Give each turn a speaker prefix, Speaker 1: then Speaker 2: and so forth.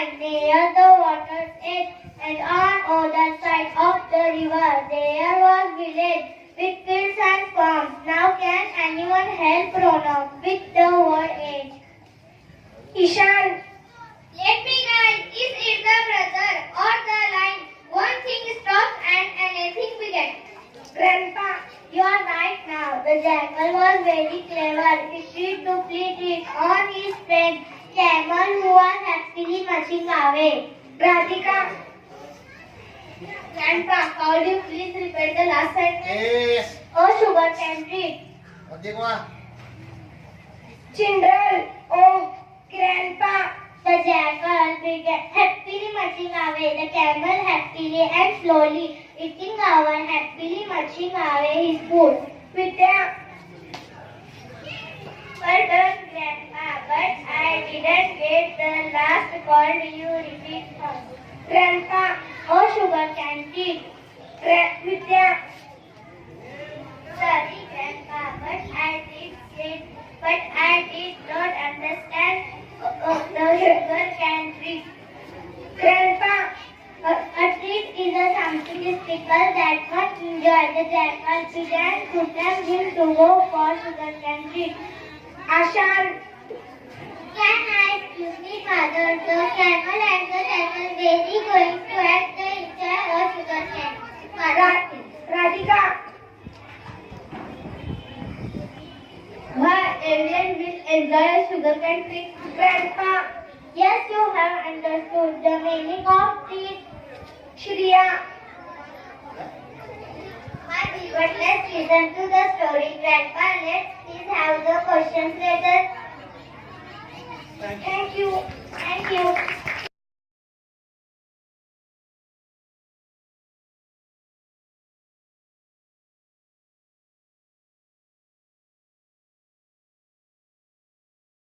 Speaker 1: time near the water's edge, and on other side of the river there was village with fields and farms. Now can anyone help Ronak with the word age? Ishan. Let me guide. Is it the brother or the line? One thing stops and anything begins. Grandpa, you are right now. The jackal was very clever. He tried to fleet it on his friend camel who was happily marching away. Radhika. Grandpa, could you please repeat the last sentence?
Speaker 2: Yes.
Speaker 1: Oh, sugar cane tree.
Speaker 2: Object one.
Speaker 1: Children, oh, Grandpa. The jackal began happily marching away. The camel happily and slowly eating our happily marching away his food. Vidya. Well done, Grandpa, but I didn't get the last call. Do you repeat first? Grandpa, oh sugar candy. Vidya. Sorry, Grandpa, but I did not understand the sugar cane tree. Grandpa, a treat is a something pickle that must enjoy. The jackal began to tell him to go for sugar cane tree. Ashan. Can I excuse me, father? The camel and the jackal very going to have the enjoy of sugar cane. Radhika. My alien will enjoy sugar cane tree. Grandpa. Yes, you have understood the meaning of treat. Shriya. My beloved, let's listen to the story. Grandpa, let's please have the questions later. Thank you. Thank you.